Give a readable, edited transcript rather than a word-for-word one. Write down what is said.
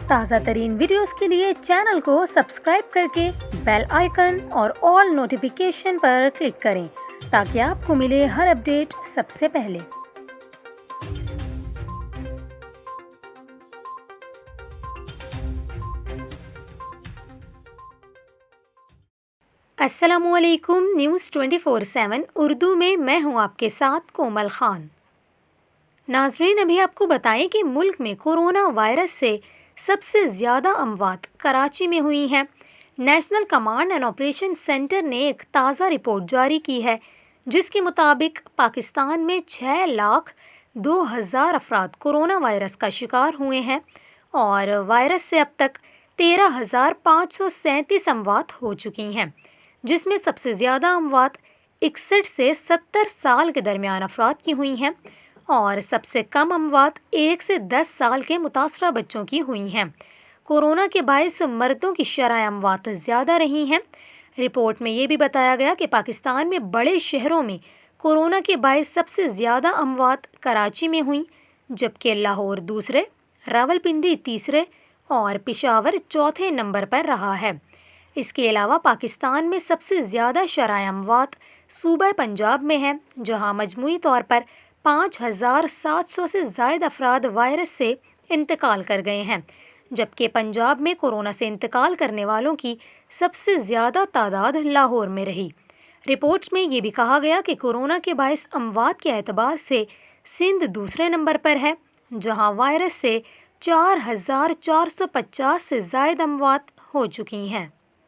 تازہ ترین ویڈیوز کے لیے چینل کو سبسکرائب کر کے بیل آئیکن اور آل نوٹیفیکیشن پر کلک کریں تاکہ آپ کو ملے ہر اپڈیٹ سب سے پہلے۔ السلام علیکم، نیوز 24/7 اردو میں ہوں آپ کے ساتھ کومل خان۔ ناظرین، ابھی آپ کو بتائیں کہ ملک میں کورونا وائرس سے سب سے زیادہ اموات کراچی میں ہوئی ہیں۔ National command and operation centre نے ایک تازہ رپورٹ جاری کی ہے جس کے مطابق پاکستان میں 6,02,000 افراد کورونا وائرس کا شکار ہوئے ہیں اور وائرس سے اب تک 13,537 اموات ہو چکی ہیں، جس میں سب سے زیادہ اموات 61 سے 70 سال کے درمیان افراد کی ہوئی ہیں اور سب سے کم اموات 1 سے 10 سال کے متاثرہ بچوں کی ہوئی ہیں۔ کورونا کے باعث مردوں کی شرح اموات زیادہ رہی ہیں۔ رپورٹ میں یہ بھی بتایا گیا کہ پاکستان میں بڑے شہروں میں کورونا کے باعث سب سے زیادہ اموات کراچی میں ہوئیں، جبکہ لاہور دوسرے، راولپنڈی تیسرے اور پشاور چوتھے نمبر پر رہا ہے۔ اس کے علاوہ پاکستان میں سب سے زیادہ شرح اموات صوبہ پنجاب میں ہے، جہاں مجموعی طور پر 5,700 سے زائد افراد وائرس سے انتقال کر گئے ہیں، جبکہ پنجاب میں کورونا سے انتقال کرنے والوں کی سب سے زیادہ تعداد لاہور میں رہی۔ رپورٹ میں یہ بھی کہا گیا کہ کورونا کے باعث اموات کے اعتبار سے سندھ دوسرے نمبر پر ہے، جہاں وائرس سے 4,450 سے زائد اموات ہو چکی ہیں۔